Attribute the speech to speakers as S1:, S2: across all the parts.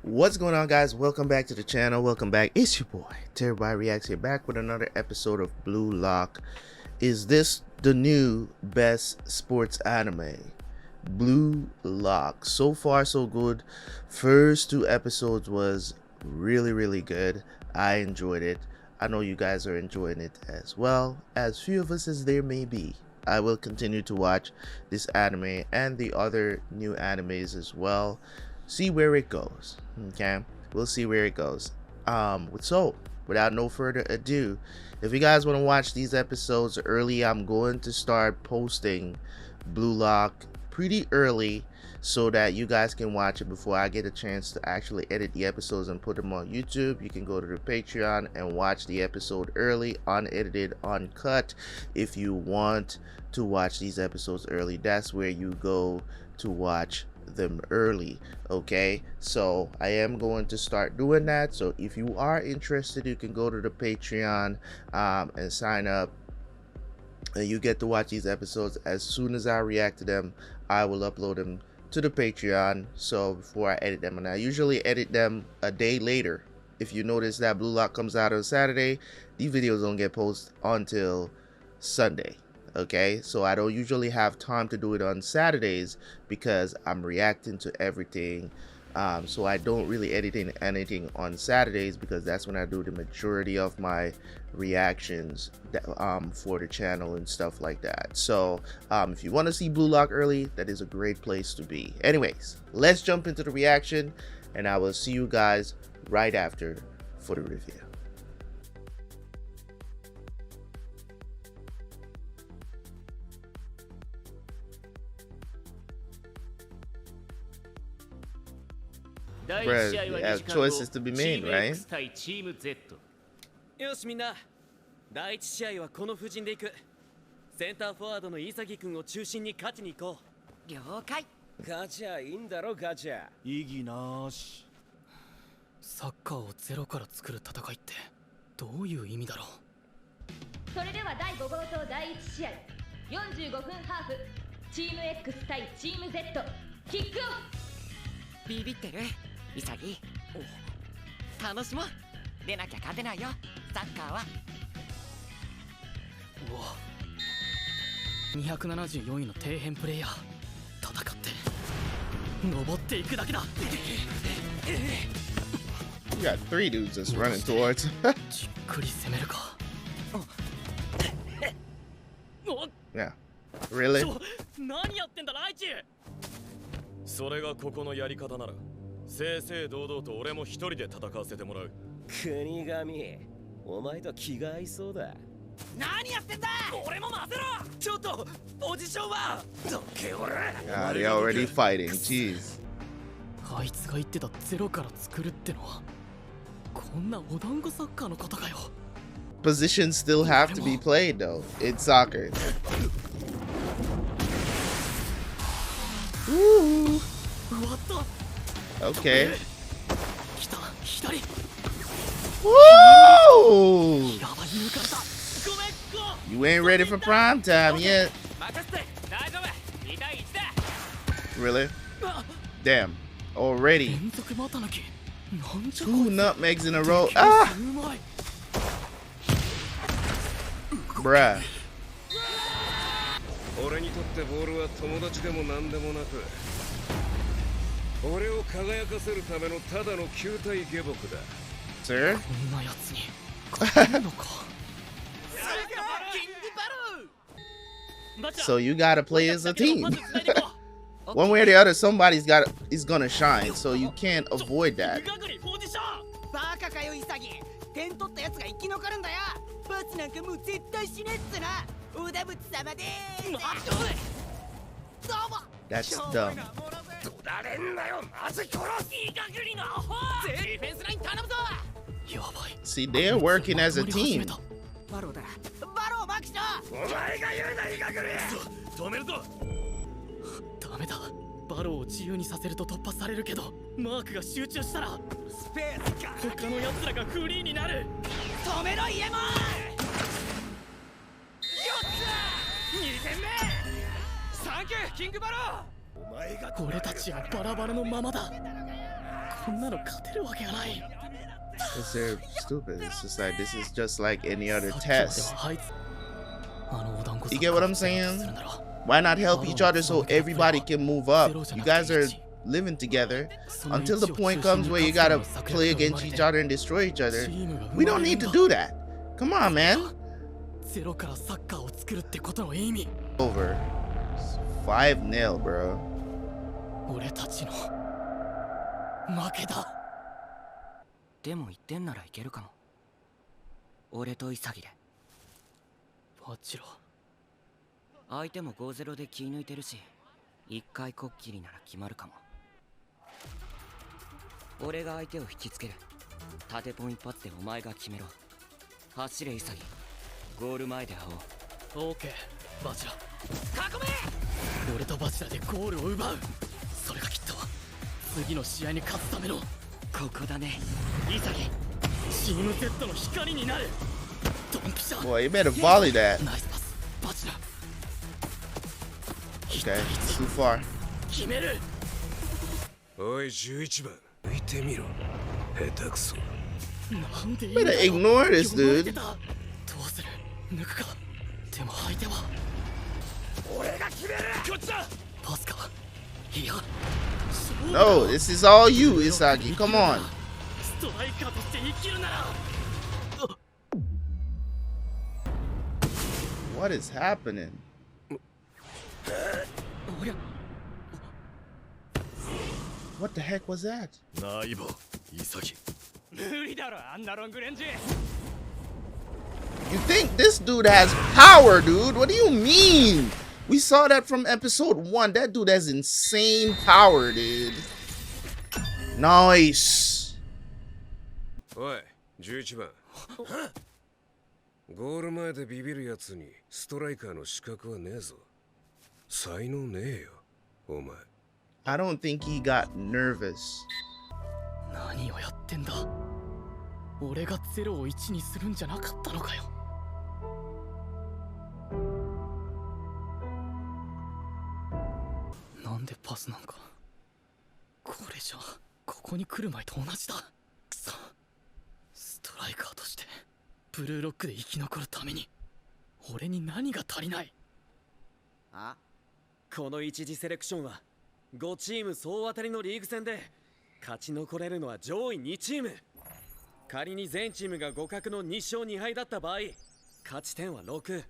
S1: What's going on, guys? Welcome back to the channel. Welcome back. It's your boy Everybody Reacts here, back with another episode of Blue Lock. Is this the new best sports anime? Blue Lock. So far so good. First two episodes was really good. I enjoyed it. I know you guys are enjoying it as well, as few of us as there may be. I will continue to watch this anime and the other new animes as well. See where it goes. Okay, we'll see where it goes. So without no further ado, if you guys want to watch these episodes early, I'm going to start posting Blue Lock pretty early so that you guys can watch it before I get a chance to actually edit the episodes and put them on YouTube. You can go to the Patreon and watch the episode early, unedited, uncut. If you want to watch these episodes early, that's where you go to watch them early. Okay, so I am going to start doing that. So if you are interested, you can go to the Patreon and sign up, and you get to watch these episodes as soon as I react to them. I will upload them to the Patreon, so before I edit them, and I usually edit them a day later. If you notice that Blue Lock comes out on Saturday, these videos don't get posted until Sunday. Okay, so I don't usually have time to do it on Saturdays because I'm reacting to everything. So I don't really edit anything on Saturdays because that's when I do the majority of my reactions for the channel and stuff like that. So if you want to see Blue Lock early, that is a great place to be. Anyways, let's jump into the reaction, and I will see you guys right after for the review. Bruh, you have choices to be made, right?
S2: よしみんな、第一試合はこの布陣でいく。センターフォワードの潔くんを中心に勝ちに行こう。了解。ガチャいいんだろガチャ。
S3: 意義なし。サッカーをゼロから作る戦いってどういう意味だろう。
S4: それでは第5号棟第1試合、45分ハーフ、チーム X 対チーム Z、キックオフ。
S5: ビビってる潔。楽しもう。出なきゃ勝てないよ、サッカーは。
S3: うわ、274位の底辺プレイヤー、戦って登っていくだけだ。
S1: You got three dudes just running towards.
S3: じっくり攻めるか。
S1: Yeah, really?
S2: 何やってんだライチ。
S6: それがここのやり方なら正々堂々と俺も一人で戦わせてもらう。
S2: 国神、お前と気が合いそうだ。
S5: 何やってんだ。
S2: 俺も混ぜろ。ちょっとポジションはどけ俺。
S1: God, they're already fighting. Jeez.
S3: あいつが言ってたゼロから作るってのはこんなお団子サッカーのことかよ。
S1: Positions still have to be played though. It's soccer. Ooh. Okay. Woo! You ain't ready for prime time yet. Really? Damn. Already. 2 nutmegs in a row. Ah! Bruh.
S6: 俺にとってボールは友達でも何でもなく、俺を輝かせるためのただの球体下僕だ。
S1: Sir?
S3: こんなやつに勝てるのか。
S1: So you gotta play as a team. One way or the other, somebody's is gonna shine, so you can't avoid that.
S5: バカかよ潔。点取ったやつが生き残るんだよ。パスなんかもう絶対しねえっつな。おだぶつ様でーす。どうも。
S1: That's dumb.
S2: 取られんなよ、まず殺す。いいかぐりのアホ。ディフェンスライン頼むぞ。
S3: やばい。
S1: See, they're working as a team.
S5: バローだ。バローマキショ。
S2: お前が言うな、いいかぐり。止めるぞ。
S3: ダメだ。バローを自由にさせると突破されるけど、マークが集中したら
S2: スペースか。
S3: 他の奴らがフリーになる。
S5: 止めろイエモン。
S2: 2点目。サンキューキングバロー。
S3: 俺たちはバラバラのままだ。こんなの勝てるわけがない。
S1: Because they're stupid. It's just like, this is just like any other
S3: さっきまで
S1: test.
S3: はあいつあのお団子
S1: You get what I'm
S3: サッカーを
S1: saying?
S3: するなら
S1: Why not help each other so everybody can move up? You guys are living together until the point comes where you gotta play against each other and destroy each other. We don't need to do that. Come on, man.
S3: ゼロからサッカーを作るってことの意味。
S1: Over. 5-0, bro.
S3: 俺たちの負けだ。
S2: でも1点ならいけるかも。俺と潔で。
S3: バチロ。
S2: 相手も 5-0 で気抜いてるし、1回こっきりなら決まるかも。俺が相手を引きつける。縦ポン一発でお前が決めろ。走れ潔。ゴール前で会おう。
S3: オーケー、バチラ。囲め！俺とバチラでゴールを奪う。それがきっと次の試合に勝つための。ここだね、潔。チーム Z の光になる。ドンピシャ。
S1: Boy, you better volley that.
S3: ナイスパス、バチラ。
S1: Okay, too far.
S3: 決める。
S6: おい11番見てみろ。下手くそ。
S3: なんで
S1: Better ignore this, dude.
S3: どうする？抜くか。でも相手は
S6: 俺が決める。こっちだ。
S3: パスか。いや。
S1: No, this is all you, Isagi. Come on.
S3: ストライカーとして生きるなら。
S1: What is happening?
S3: おりゃ。
S1: What the heck was that?
S3: ナイボ、潔。無理だろ、あんなロングレンジ。
S1: You think this dude has power, dude? What do you mean? We saw that from episode 1. That dude has insane power, dude. Nice.
S6: おい11番。ゴール前でビビるやつにストライカーの資格はねえぞ。才能ねえよ、お前。
S1: I don't think he got nervous.
S3: 何をやってんだ。俺が0を1にするんじゃなかったのかよ。なんでパスなんか。これじゃここに来る前と同じだ。くそ。ストライカーとしてブルーロックで生き残るために俺に何が足りない。
S2: あ、この一次セレクションは5チーム総当たりのリーグ戦で勝ち残れるのは上位2チーム。仮に全チームが互角の2勝2敗だった場合、勝ち点は6。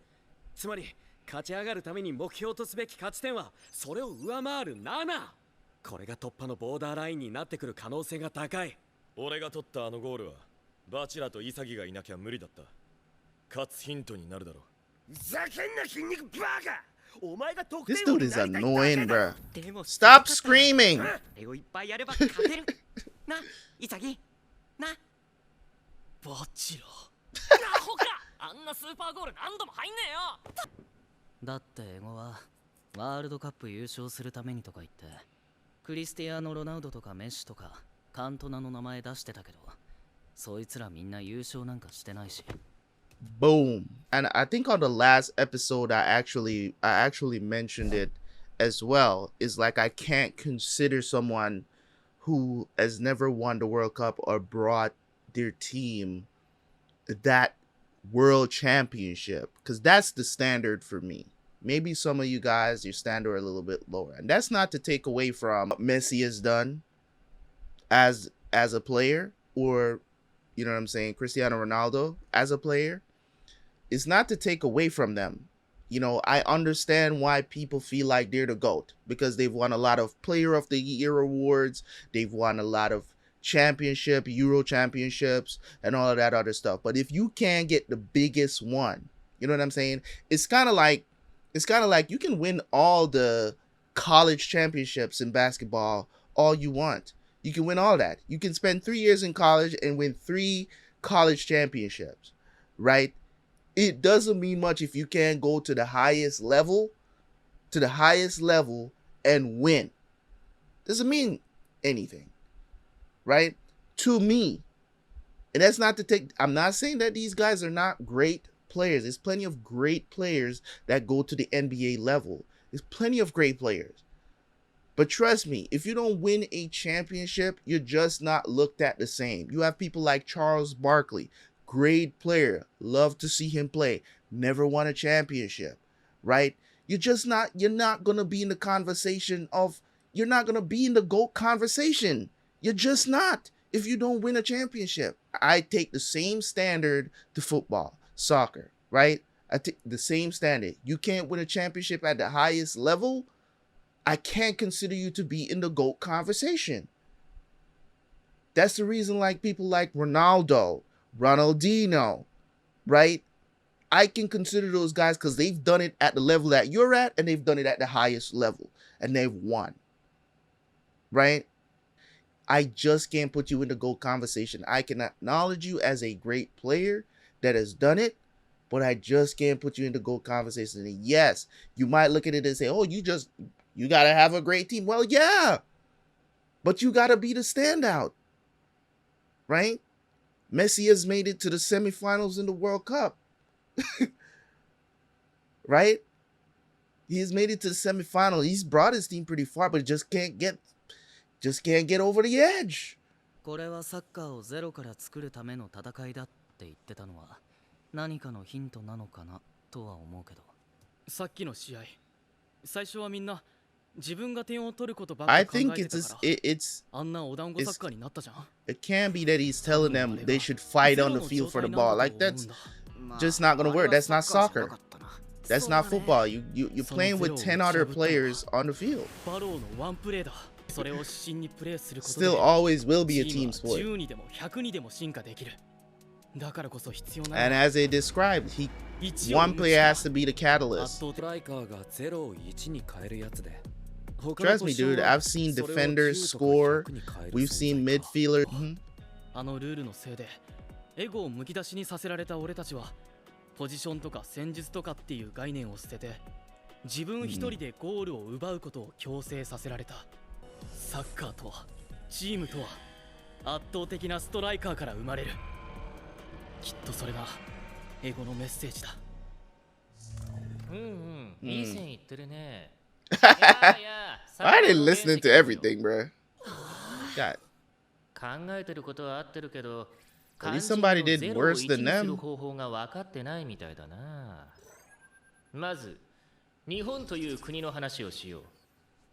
S2: つまり勝ち上がるために目標とすべき勝ち点はそれを上回る7。これが突破のボーダーラインになってくる可能性が高い。
S7: 俺が取ったあのゴールはバチラと潔がいなきゃ無理だった。勝つヒントになるだろう。
S6: ふざけんな筋肉バカ。お前が得
S1: This
S6: 点王
S1: dude
S6: に
S1: is
S6: なりたいだけ
S1: annoying,
S6: だ。
S1: bruh.
S2: でも
S1: Stop screaming.
S2: これをいっぱいやれば勝てる。な、潔。な。
S3: バチラ。
S8: アホか。あんなスーパーゴール何度も入んねえよ。
S2: だってエゴはワールドカップ優勝するためにとか言ってクリスティアーノ・ロナウドとかメッシとかカントナの名前出してたけど、そいつらみんな優勝なんかしてないし。
S1: Boom. And I think on the last episode I actually mentioned it as well. Is like I can't consider someone who has never won the World Cup or brought their team that world championship, because that's the standard for me. Maybe some of you guys, your standard a little bit lower, and that's not to take away from what Messi has done as a player, or you know what I'm saying, Cristiano Ronaldo as a player. It's not to take away from them. You know, I understand why people feel like they're the GOAT, because they've won a lot of Player of the Year awards, they've won a lot of championship, Euro championships, and all of that other stuff. But if you can't get the biggest one, you know what I'm saying? It's kind of like you can win all the college championships in basketball all you want. You can win all that. You can spend 3 years in college and win 3 college championships, right? It doesn't mean much if you can't go to the highest level, and win. Doesn't mean anything, right? To me. And that's not to take, I'm not saying that these guys are not great players. There's plenty of great players that go to the NBA level. There's plenty of great players. But trust me, if you don't win a championship, you're just not looked at the same. You have people like Charles Barkley, great player, love to see him play, never won a championship, right? You're not going to be in the conversation of, you're not going to be in the GOAT conversation. You're just not if you don't win a championship. I take the same standard to football, soccer, right? I take the same standard. You can't win a championship at the highest level, I can't consider you to be in the GOAT conversation. That's the reason like people like Ronaldo, Ronaldinho, right? I can consider those guys because they've done it at the level that you're at, and they've done it at the highest level, and they've won, right? I just can't put you in the GOAT conversation. I can acknowledge you as a great player that has done it, but I just can't put you in the GOAT conversation. And yes, you might look at it and say, oh, you got to have a great team. Well, yeah, but you got to be the standout, right? Messi has made it to the semifinals in the World Cup, right? He has made it to the semifinal. He's brought his team pretty far, but just can't get over the edge.
S3: これはサッカーをゼロから作るための戦いだって言ってたのは何かのヒントなのかなとは思うけど。さっきの試合、最初はみんな自分が点を取ることばっかり考えてたから。あんなお団子サッカーになったじゃん。
S1: It can be that he's telling them they should fight on the field for the ball. Like that's just not gonna work. That's not soccer. That's not football. You're playing with 10 other players on the field. Still always will be a team sport. And as they described, one player has to be the catalyst. Trust me, dude, I've seen defenders score. We've seen midfielders.
S3: あのルールのせいでエゴをむき出しにさせられた俺たちはポジションとか戦術とかっていう概念を捨てて自分一人でゴールを奪うことを強制させられた。サッカーとはチームとは圧倒的なストライカーから生まれる。きっとそれがエゴのメッセージだ。
S8: いい線いってるね。
S1: I didn't listen to everything, bro. God.
S8: 考えてることは合ってるけど、
S1: At least somebody did worse than them.
S8: 方法が分かってないみたいだな。まず、日本という国の話をしよう。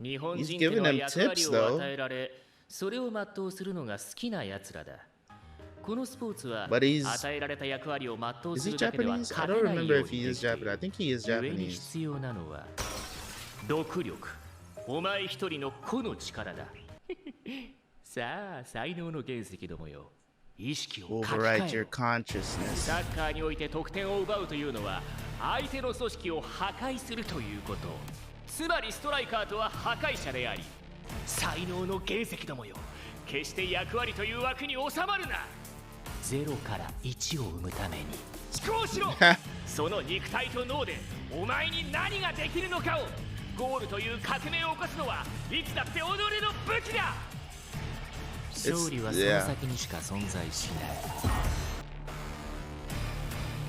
S8: 日本人の役割を与えられ、それを全うするのが好きな奴らだ。このスポーツは与えられた役割を全うするだけでは勝てないようにできている。故に必要なのは独力。お前一人の個の力だ。さあ、才能の原石どもよ。意識を書き換えろ。サッカーにおいて得点を奪うというのは相手の組織を破壊するということ。つまりストライカーとは破壊者であり、才能の原石どもよ。決して役割という枠に収まるな。0から1を生むために思考しろ。その肉体と脳でお前に何ができるのかを。ゴールという革命を起こすのはいつだって己の武器だ。勝利はその先にしか存在しない。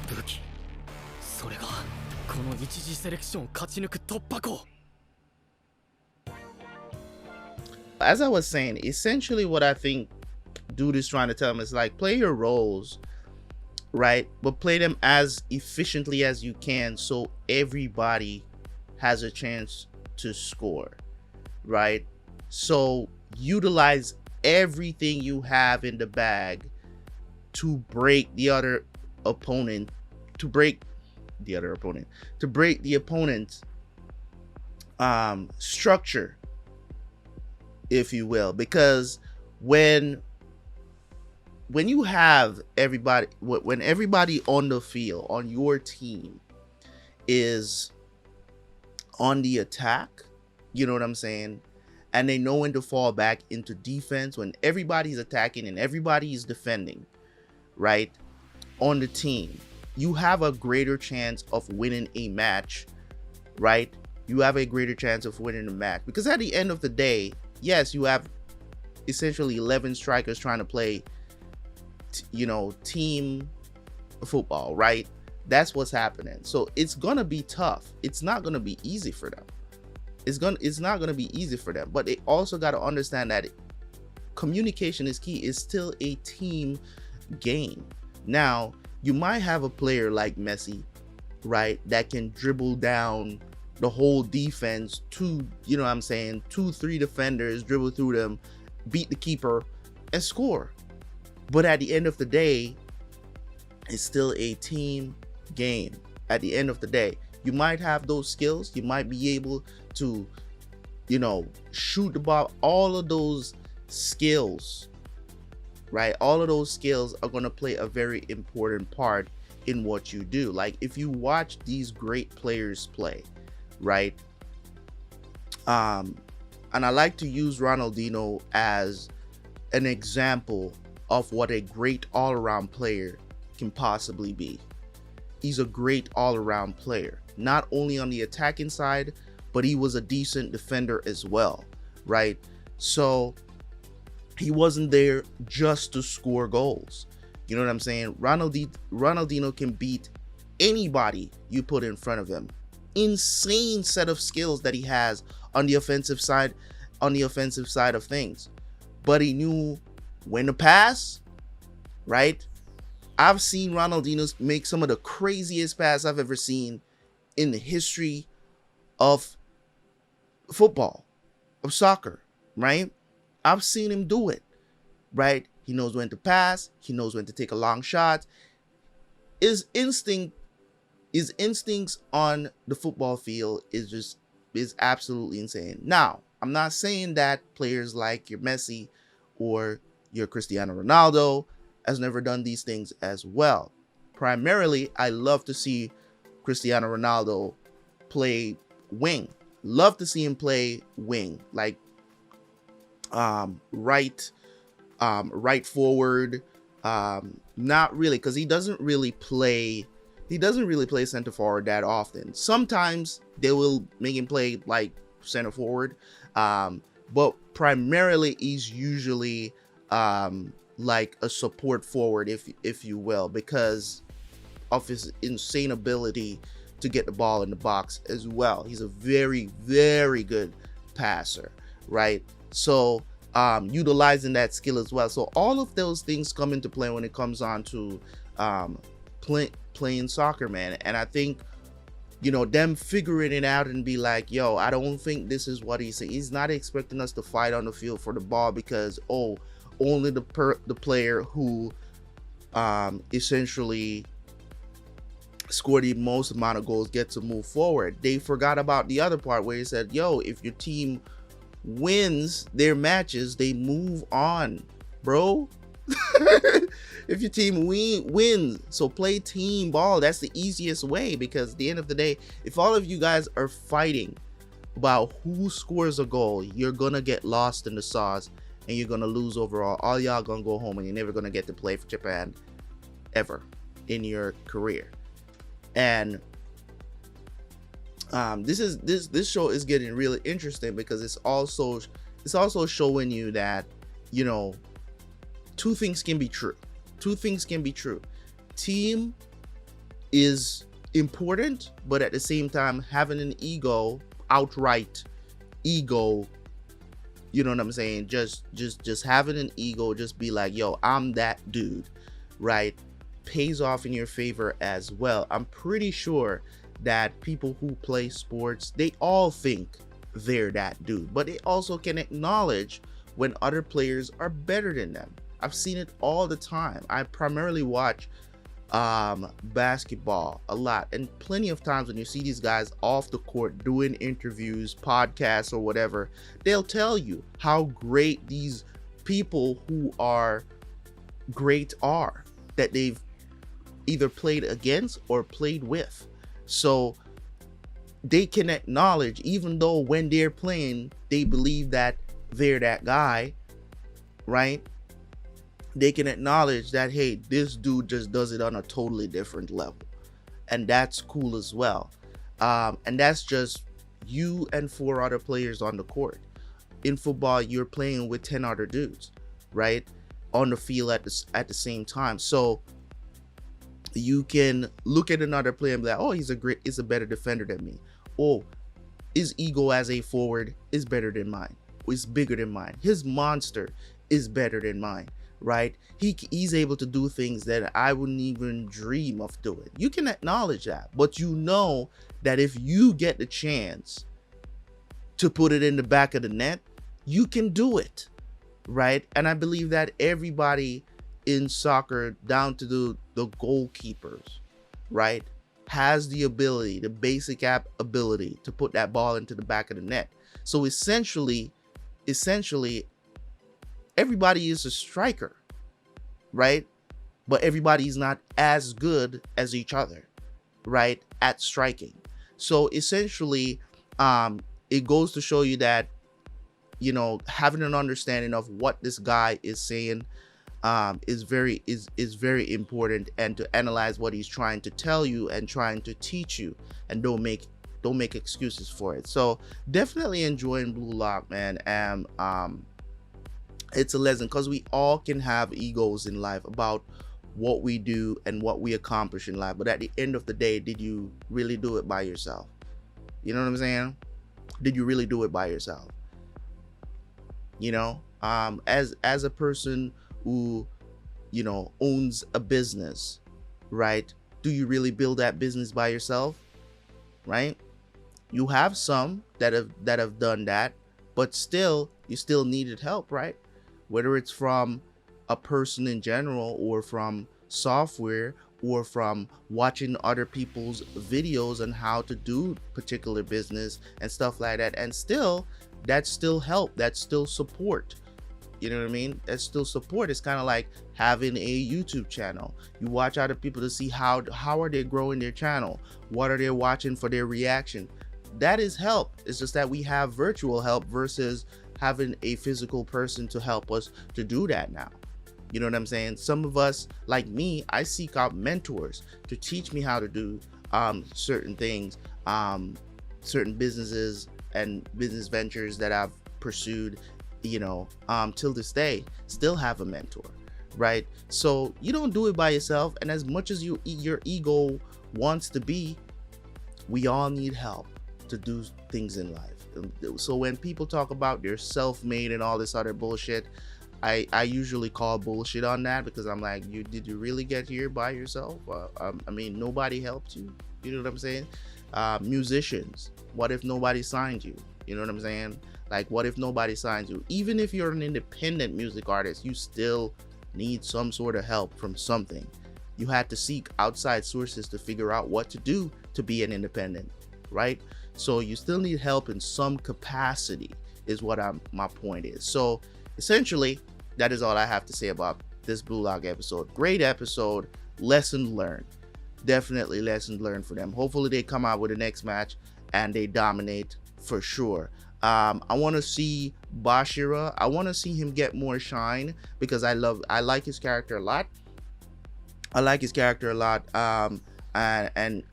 S3: 武器。それがこの一次セレクションを勝ち抜く突破口。
S1: As I was saying, essentially what I think dude is trying to tell him is like, play your roles, right? But play them as efficiently as you can so everybody has a chance to score, right? So utilize everything you have in the bag to break the opponent's structure, if you will, because when you have everybody, when everybody on the field on your team is on the attack, you know what I'm saying, and they know when to fall back into defense, when everybody's attacking and everybody is defending, right, on the team, you have a greater chance of winning a match, right? You have a greater chance of winning a match because at the end of the day, yes, you have essentially 11 strikers trying to play, team football, right? That's what's happening. So it's gonna be tough. It's not gonna be easy for them. it's not gonna be easy for them. But they also got to understand that communication is key. It's still a team game. Now, you might have a player like Messi, right, that can dribble down the whole defense, two, you know what I'm saying, 2-3 defenders, dribble through them, beat the keeper, and score. But at the end of the day, it's still a team game. At the end of the day, you might have those skills. You might be able to, you know, shoot the ball. All of those skills, right? All of those skills are going to play a very important part in what you do. Like if you watch these great players play, right? And I like to use Ronaldinho as an example of what a great all-around player can possibly be. He's a great all-around player, not only on the attacking side, but he was a decent defender as well, right? So he wasn't there just to score goals. You know what I'm saying? Ronaldinho can beat anybody you put in front of him. Insane set of skills that he has on the offensive side of things. But he knew when to pass, right? I've seen Ronaldinho make some of the craziest passes I've ever seen in the history of football, of soccer, right? I've seen him do it, right? He knows when to pass. He knows when to take a long shot. His instincts on the football field is absolutely insane. Now, I'm not saying that players like your Messi or your Cristiano Ronaldo has never done these things as well. Primarily, I love to see Cristiano Ronaldo play wing. Love to see him play wing, like right forward. Not really, because he doesn't really play center forward that often. Sometimes they will make him play like center forward, but primarily he's usually like a support forward, if you will, because of his insane ability to get the ball in the box as well. He's a very, very good passer, right? So utilizing that skill as well. So all of those things come into play when it comes on to playing soccer, man. And I think, you know, them figuring it out and be like, yo, I don't think this is what he's saying. He's not expecting us to fight on the field for the ball because, oh, only the player who essentially scored the most amount of goals gets to move forward. They forgot about the other part where he said, yo, if your team wins their matches, they move on, bro. If your team wins, so play team ball. That's the easiest way, because at the end of the day, if all of you guys are fighting about who scores a goal, you're gonna get lost in the sauce and you're gonna lose overall. All y'all gonna go home and you're never gonna get to play for Japan ever in your career. And this show is getting really interesting because it's also showing you that, you know, two things can be true. Team is important, but at the same time, having an outright ego, you know what I'm saying? Just having an ego, just be like, yo, I'm that dude, right? Pays off in your favor as well. I'm pretty sure that people who play sports, they all think they're that dude, but they also can acknowledge when other players are better than them. I've seen it all the time. I primarily watch basketball a lot, and plenty of times when you see these guys off the court doing interviews, podcasts, or whatever, they'll tell you how great these people who are great are, that they've either played against or played with. So they can acknowledge, even though when they're playing, they believe that they're that guy, right? They can acknowledge that, hey, this dude just does it on a totally different level. And that's cool as well. And that's just you and 4 other players on the court. In football, you're playing with 10 other dudes, right? On the field at the same time. So you can look at another player and be like, oh, he's a better defender than me. Oh, his ego as a forward is better than mine, is bigger than mine. His monster is better than mine, right? He's able to do things that I wouldn't even dream of doing. You can acknowledge that, but you know that if you get the chance to put it in the back of the net, you can do it, right? And I believe that everybody in soccer, down to the goalkeepers, right, has the ability, the basic ability to put that ball into the back of the net. So essentially, everybody is a striker, right? But everybody's not as good as each other, right, at striking. So essentially, it goes to show you that, you know, having an understanding of what this guy is saying is very important, and to analyze what he's trying to tell you and trying to teach you, and don't make excuses for it. So definitely enjoying Blue Lock, man. And it's a lesson, because we all can have egos in life about what we do and what we accomplish in life, but at the end of the day, did you really do it by yourself? You know what I'm saying? Did you really do it by yourself? You know, as a person who, you know, owns a business, right? Do you really build that business by yourself? Right? You have some that have done that, but still, you still needed help, right? Whether it's from a person in general, or from software, or from watching other people's videos on how to do particular business and stuff like that. And still, that's still help, that's still support. You know what I mean? That's still support. It's kind of like having a YouTube channel. You watch other people to see how are they growing their channel, what are they watching for their reaction. That is help. It's just that we have virtual help versus having a physical person to help us to do that now. You know what I'm saying? Some of us, like me, I seek out mentors to teach me how to do certain things, certain businesses and business ventures that I've pursued, you know, till this day, still have a mentor, right? So you don't do it by yourself. And as much as your ego wants to be, we all need help to do things in life. So when people talk about they're self-made and all this other bullshit, I usually call bullshit on that, because I'm like, did you really get here by yourself? I mean, nobody helped you. You know what I'm saying? Musicians, what if nobody signed you? You know what I'm saying? Like, what if nobody signs you? Even if you're an independent music artist, you still need some sort of help from something. You had to seek outside sources to figure out what to do to be an independent, right? So you still need help in some capacity, is what my point is. So essentially, that is all I have to say about this Blue Lock episode. Great episode, lesson learned. Definitely lesson learned for them. Hopefully they come out with the next match and they dominate for sure. I want to see Bashira. I want to see him get more shine, because I like his character a lot. And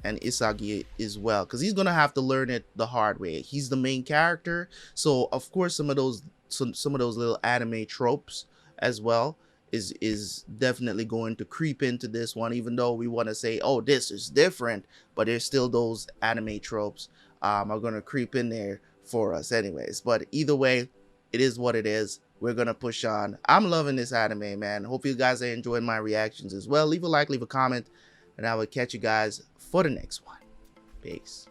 S1: Isagi as well, because he's gonna have to learn it the hard way. He's the main character, so of course some of those little anime tropes as well is definitely going to creep into this one, even though we want to say, oh, this is different, but there's still those anime tropes are going to creep in there for us anyways. But either way, it is what it is. We're gonna push on. I'm loving this anime, man. Hope you guys are enjoying my reactions as well. Leave a like, leave a comment, and I will catch you guys for the next one. Peace.